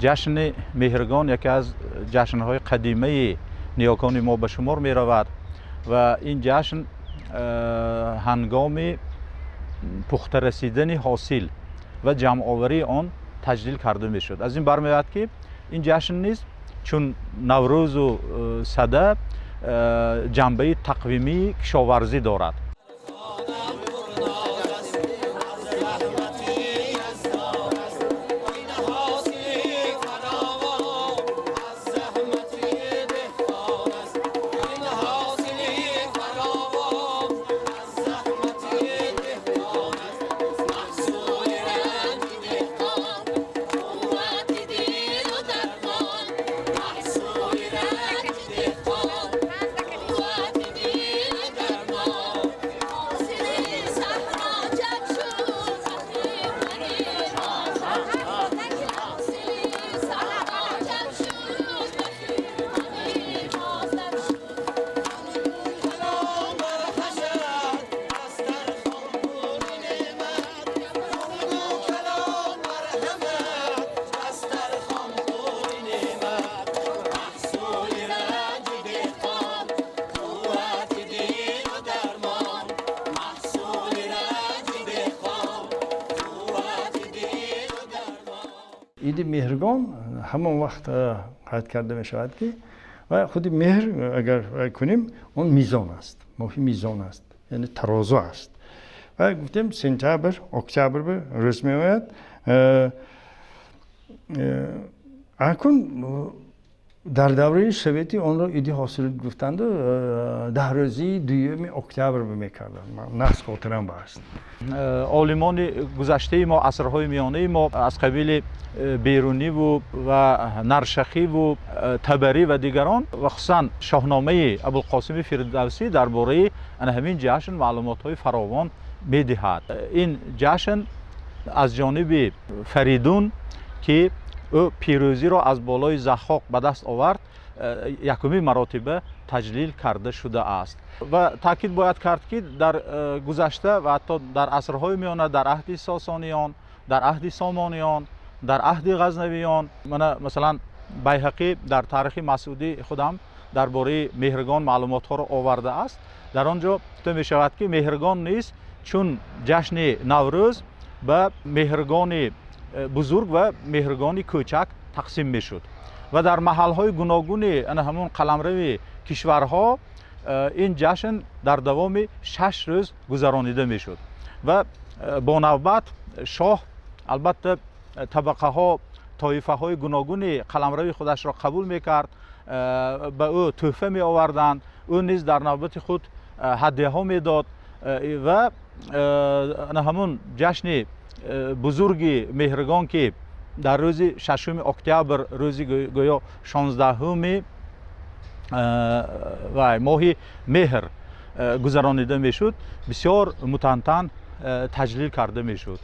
ҷашни меҳргон яке аз ҷашнҳои қадимаи ниёгони мо ба шумор меравад ва ин ҷашн ҳангоми пухта расидани ҳосил ва ҷамъоварии он таҷлил карда мешуд. Аз ин бармеояд ки ин ҷашн низ чун наврӯзу сада ҷанбаи тақвимии кишоварзӣ дорад. ایدی مهرگان همان وقت قید کرده می شود که و خود مهر اگر کنیم اون میزان است، ماهی میزان است، یعنی ترازو است. و گفتیم سپتامبر، اکتبر به روز می آید. اکنون در دوره سویتی اون را ایدی حاصل گفتند و 10 روزی دوم اکتبر میکردند. نقص خاطرم است. عالمان گذشته ما عصرهای میانه ما از قبیل بیرونی و نرشخی و تبری و دیگران و خصوصا شاهنامه ابوالقاسم فردوسی درباره همین جشن معلومات‌های فراوان می‌دهد. این جشن از جانب فریدون که او پیروزی را از بالای ضحاک به دست آورد یکمی مراتبه تجلیل کرده شده است و تاکید باید کرد که در گذشته و حتی در عصرهای میانه در عهد ساسانیان، در عهد سامانیان، در عهد غزنویان، مثلا بیهقی در تاریخ مسعودی خودم درباره مهرگان معلومات ها را آورده است. در آنجا گفته می شود که مهرگان نیز چون جشن نوروز به مهرگان بزرگ و مهرگان کوچک تقسیم می شد و در محل‌های گوناگون همون قلمرو کشورها این جشن در دوام 6 روز گذرانیده می شد و با نوبت شاه البته طبقه ها طایفه های گوناگون قلمرو خودش را قبول می کرد، به او تحفه می آوردند، او نیز در نوبت خود هدیه ها می داد و همون جشن بزرگ مهرگان که در روز 6 اکتبر روز گویا 16 و ماه مهر گذرانیده می شد بسیار متنطن تجلیل کرده می شد.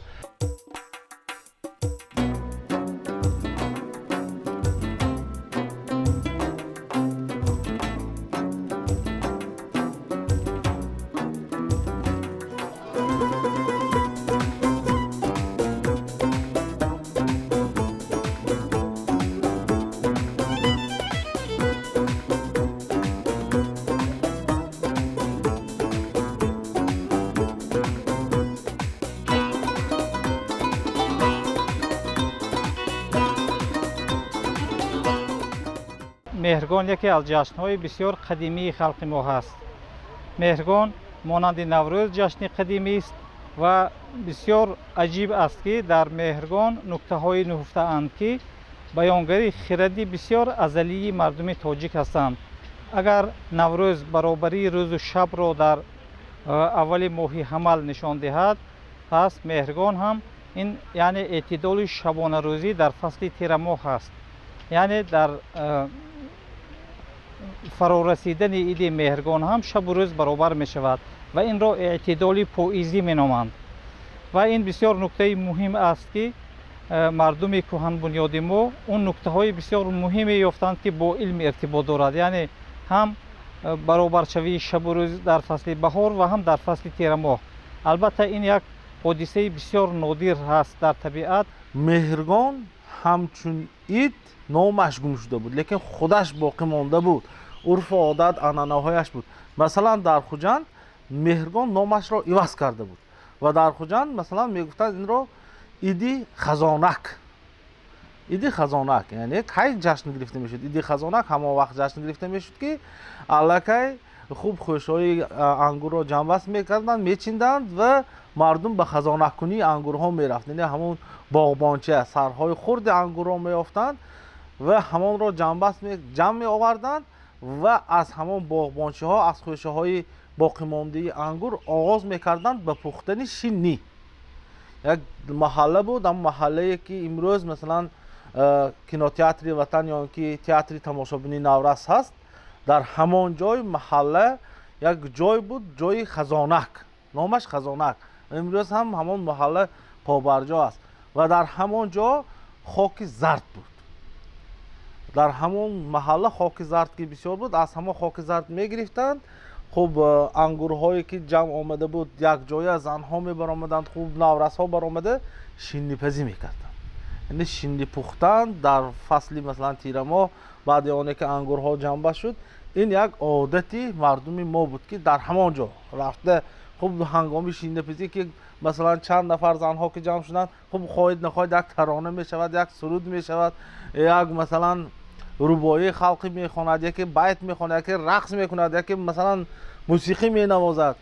مهرگان یکی از جشن‌های بسیار قدیمی خلق ما هست. مهرگان مانند نوروز جشن قدیمی است و بسیار عجیب است که در مهرگان نکته‌های نهفته اند که بیانگری خردی بسیار ازلی مردم تاجیک هستند. اگر نوروز برابری روز و شب را در اول ماه حمل نشان دهد، پس مهرگان هم این یعنی اعتدال شبانه روزی در فصل تیر ماه است. یعنی در فرارسیدن ایدی مهرگان هم شب و روز برابر می شود و این را اعتدال پاییزی می نامند و این بسیار نکته مهم است که مردم کهن بنیاد ما اون نکته های بسیار مهمی یافتند که با علم ارتباط دارد، یعنی هم برابر شوی شب و روز در فصل بهار و هم در فصل تیر ماه. البته این یک حادثه بسیار نادر هست در طبیعت. مهرگان همچون ид номаш гум шуда буд, лекин худаш боқӣ монда буд, урфу одат анъанаҳояш буд. Масалан дар Хуҷанд Меҳргон номашро иваз карда буд ва дар Хуҷанд масалан мегуфтанд инро Иди Хазонак. Иди Хазонак, яъне кай ҷашн гирифта мешуд? Иди Хазонак ҳамон вақт ҷашн гирифта мешуд ки аллакай хуб хушҳои ангурро ҷамъбаст мекарданд, мечинданд ва мардум ба хазонаккунии ангурҳо мерафт. Яъне ҳамон боғбонча сарҳои хурди ангурро меёфтанд ва ҳамонро ҷамъ меоварданд ва аз ҳамон боғбончаҳо, аз хӯшаҳои боқимондии ангур оғоз мекарданд ба пухтани шинни. як маҳалла буд, ам маҳаллае ки имрӯз масалан кинотеатри ватан ё ки театри тамошобини Наврӯз ҳаст, дар ҳамон ҷой маҳалла як ҷой буд, ҷои Хазонак, номаш Хазонак. имрӯз ҳам ҳамон маҳалла побарҷо аст ва дар ҳамон ҷо хоки зард буд. дар ҳамон маҳалла хоки зард ки бисёр буд, аз ҳамон хоки зард мегирифтанд. хуб ангурҳое ки ҷамъ омада буд якҷоя занҳо мебаромаданд, хуб наврасҳо баромада шиннипазӣ мекарданд. яъне шинни пухтан дар фасли масалан тирамоҳ баъди оне ки ангурҳо ҷамъба шуд, ин як одати мардуми мо буд ки дар ҳамон ҷо рафта хуб ҳангоми шиннипазӣ ки масалан чанд нафар занҳо ки ҷамъ шуданд, хуб хоҳед нахоҳед як тарона мешавад, як суруд мешавад, як масалан рубоии халқӣ мехонад, яке байт мехонад, яке рақс мекунад, яке масалан мусиқӣ менавозад.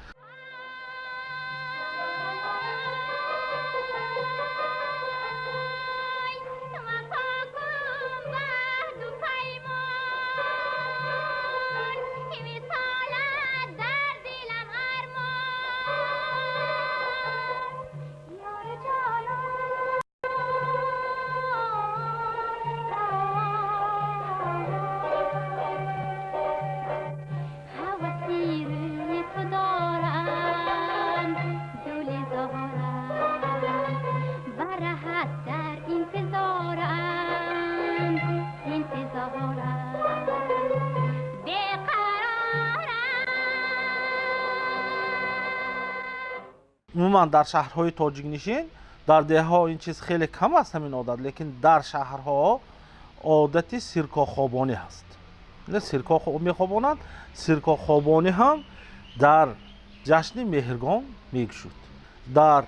عموما در شهرهای تاجیک نشین در دهها این چیز خیلی کم است همین عادت، لیکن در شهرها عادت سرکا خوابانی هست. نه سرکا میخوابانند، سرکا خوابانی هم در جشن مهرگان میگشود. در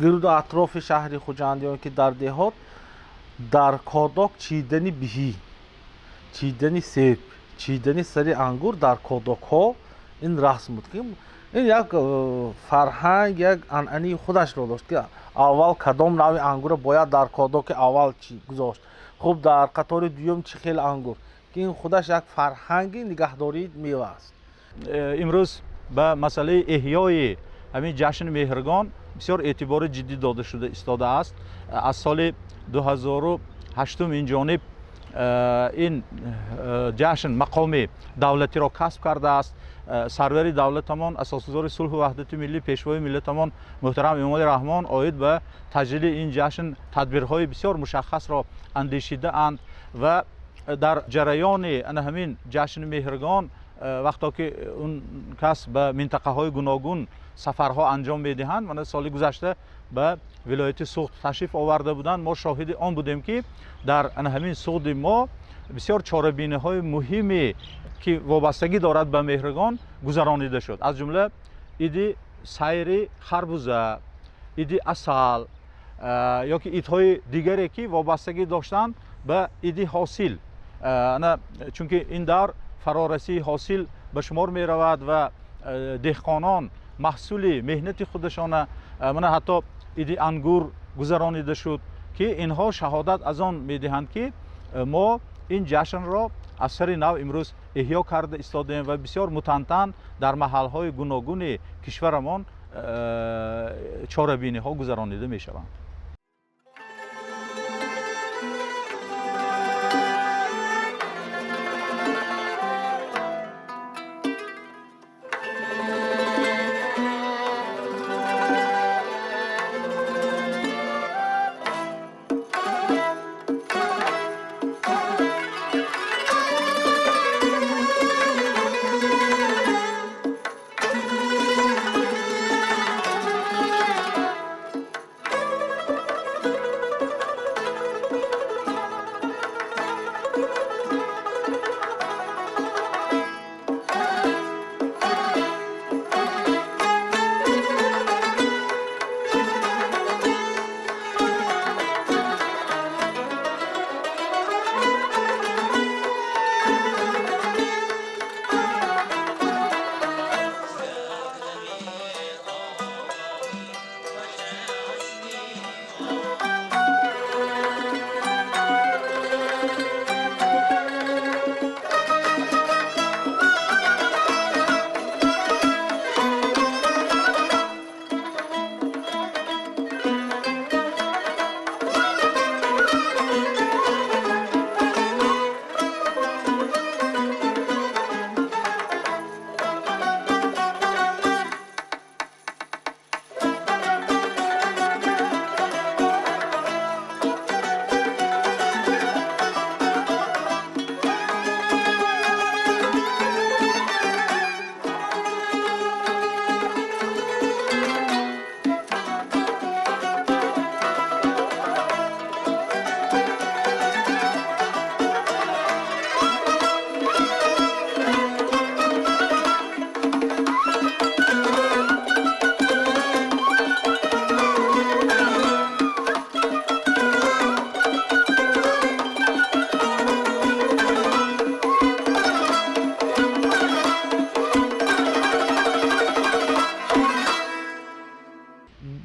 گرد و اطراف شهر خوجند یا که در دهات در کاداک چیدنی بهی، چیدنی سیب، چیدنی سری انگور در کاداک ها این رسم بود که این یک فرهنگ، یک انعنی خودش رو داشت که اول کدام نوع انگور باید در کاداک اول چی گذاشت، خب در قطار دوم چه خیلی انگور، که این خودش یک فرهنگ نگهداری میوه است. امروز به مسئله احیای همین جشن مهرگان بسیار اعتبار جدی داده شده ایستاده است. از سال 2008 این جانب این جشن مقام دولتی را کسب کرده است. سرور دولتمان، اساسگزار صلح و وحدت ملی، پیشوای ملتمان محترم امام رحمان عاید به تجلیل این جشن تدبیرهای بسیار مشخص را اندیشیده اند و در جریان همین جشن مهرگان وقتی که اون کس به منطقه های گوناگون سفرها انجام میدهند، من سال گذشته به ولایت سوخت تشریف آورده بودند، ما شاهد آن بودیم که در همین سوخت ما بسیار چاره‌بینی های مهمی که وابستگی دارد به مهرگان گذرانیده شد. از جمله ایدی سیر خربوزه، ایدی عسل یا که ایدهای دیگری که وابستگی داشتند به ایدی حاصل، چون که این در فرارسی حاصل به شمار می رود و دهقانان محصول مهنت خودشان، من حتی ایدی انگور گذرانیده شد که اینها شهادت از آن می دهند که ما این جشن را از سر نو امروز احیا کرده ایستادیم و بسیار متنتن در محلهای گوناگون کشورمان چاره‌بینی ها گذرانیده می شوند.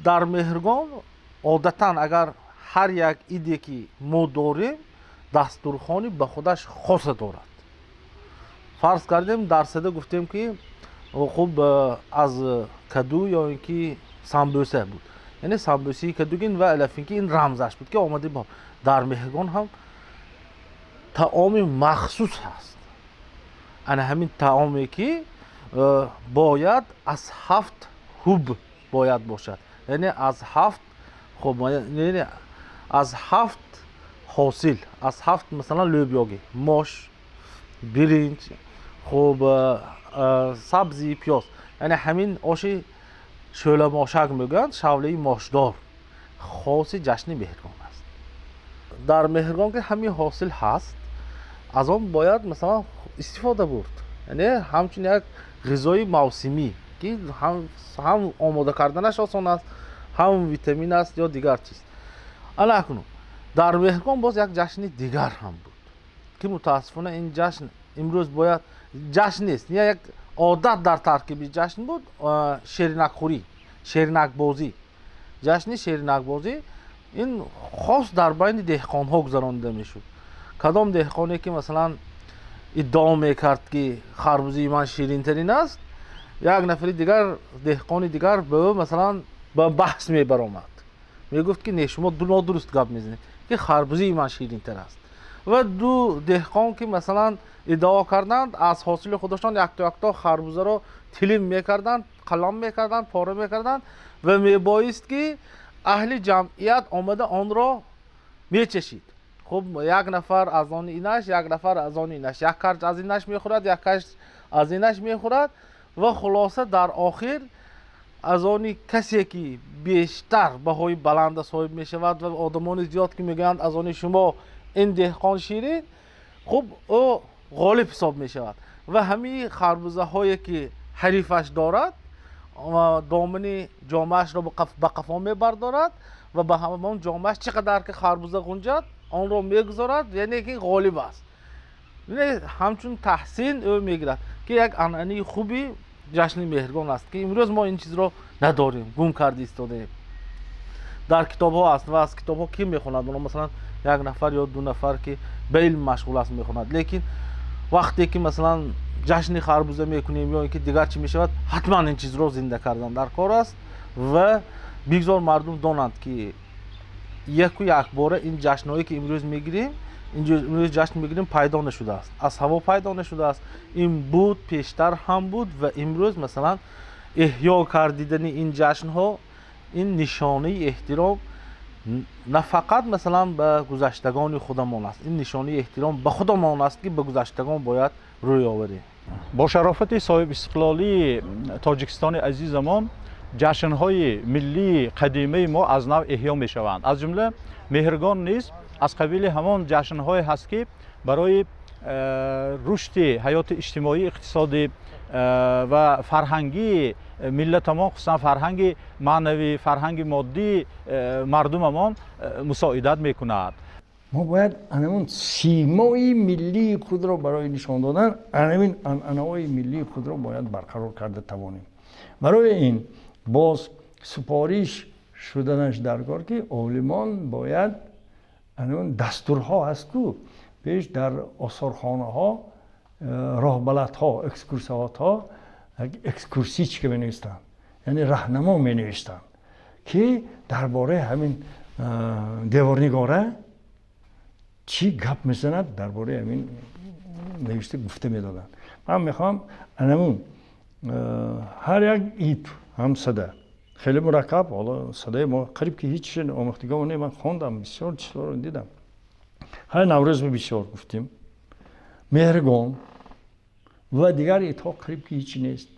дар Меҳргон одатан агар ҳар як иде ки мо дорем дастурхони ба худаш хоса дорад. фарз кардем дар Сада гуфтем ки хуб аз каду ё ин ки самбӯса буд, яъне самбӯсаи кадугин ва алафин ки ин рамзаш буд ки омади бор. дар Меҳргон ҳам таоми махсус ҳаст. ана ҳамин таоме ки бояд аз 7 ҳуб бояд бошад, яъне аз 7 хуб яъне аз 7 ҳосил, аз 7 масалан лӯбиёги мош, биринҷ, хуб сабзи, пиёз, яъне ҳамин оши шӯламошак мегӯянд, шавлаи мошдор хоси ҷашни Меҳргон аст. дар Меҳргон ки ҳамин ҳосил ҳаст, аз он бояд масалан истифода бурд, яъне ҳамчун як ғизои мавсимӣ ки ҳам омода карданаш осон аст, ҳам витамин аст ё дигар чиз. ана акнун дар Меҳргон боз як ҷашни дигар ҳам буд ки мутаассифона ин ҷашн имрӯз бояд ҷашн нест, як одат дар таркиби ҷашн буд, шеринакхӯрӣ, шеринакбозӣ. ҷашни шеринакбозӣ ин хос дар байни деҳқонҳо гузаронида мешуд. кадом деҳқоне ки масалан иддао мекард ки харбузии ман ширинтарин аст, як нафари дигар деҳқони дигар ба ӯ масалан ба баҳс мебаромад, мегуфт ки не шумо нодуруст гап мезанед ки харбузии ман ширинтар аст. ва ду деҳқон ки масалан иддао карданд аз ҳосили худашон якто харбузаро тилим мекарданд, қалам мекарданд, пора мекарданд ва мебоист ки аҳли ҷамъият омада онро мечашид. хуб як нафар аз они инаш, як нафар аз они инаш, як карч аз инаш мехӯрад, як карч аз инаш мехӯрад ва хулоса дар охир аз они касе ки бештар баҳои баланда соҳиб мешавад ва одамони зиёд ки мегӯянд аз они шумо ин деҳқон ширин, хуб ӯ ғолиб ҳисоб мешавад ва ҳамин харбузаҳое ки ҳарифаш дорад домани ҷомаашро ба қафо мебардорад ва ба ҳамон ҷомааш чӣ қадар ки харбуза ғунҷад онро мегузорад, яъне ки ғолиб аст. ҳамчун таҳсин ӯ мегирад ки як анъанаи хуби ҷашни Меҳргон аст ки имрӯз мо ин чизро надорем, гум карда истодаем. дар китобҳо аст ва аз китобҳо ки мехонад, масалан як нафар ё ду нафар ки ба илм машғул аст мехонад, лекин вақте ки масалан ҷашни харбуза мекунем ё ин ки дигар чӣ мешавад, ҳатман ин чизро зинда кардан дар кор аст ва бигзор мардум донанд ки яку якбора ин ҷашнҳое ки имрӯз мегирем, имрӯз ҷашн мегирем пайдо нашудааст, аз ҳаво пайдо нашудааст. ин буд, пештар ҳам буд ва имрӯз масалан эҳё кардидани ин ҷашнҳо ин нишонаи эҳтиром на фақат масалан ба гузаштагони худамон аст, ин нишонаи эҳтиром ба худамон аст ки ба гузаштагон бояд рӯй оварем. бо шарофати соҳибистиқлолии тоҷикистони азизамон ҷашнҳои миллии қадимаи мо аз нав эҳё мешаванд. аз ҷумла Меҳргон низ аз қабили ҳамон ҷашнҳое ҳаст ки барои рушди ҳаёти иҷтимоӣ, иқтисодӣ ва фарҳангии миллатамон, хусусан фарҳанги маънавӣ, фарҳанги моддии мардумамон мусоидат мекунад. мо бояд анамон симои миллии худро барои нишон додан анамин анъанаҳои миллии худро бояд барқарор карда тавонем. барои ин боз супориш шуданаш даркор ки олимон бояд анамон дастурҳо ҳаст ку пеш дар осорхонаҳо, роҳбалатҳо, экскурсоводҳо экскурсичка менавистанд, яъне раҳнамо менавистанд ки дар бораи ҳамин деворнигора чӣ гап мезанад, дар бораи ҳамин навишта гуфта медоданд. ман мехоҳам анамун ҳар як ид ҳам Сада хеле мураккаб, ҳоло Садаи мо қариб ки ҳеч омӯхтагомо не, ман хондам, бисёр чизҳоро дидам. ҳар Наврӯз бисёр гуфтем, Меҳргон ва дигар идҳо қариб ки ҳеч нест.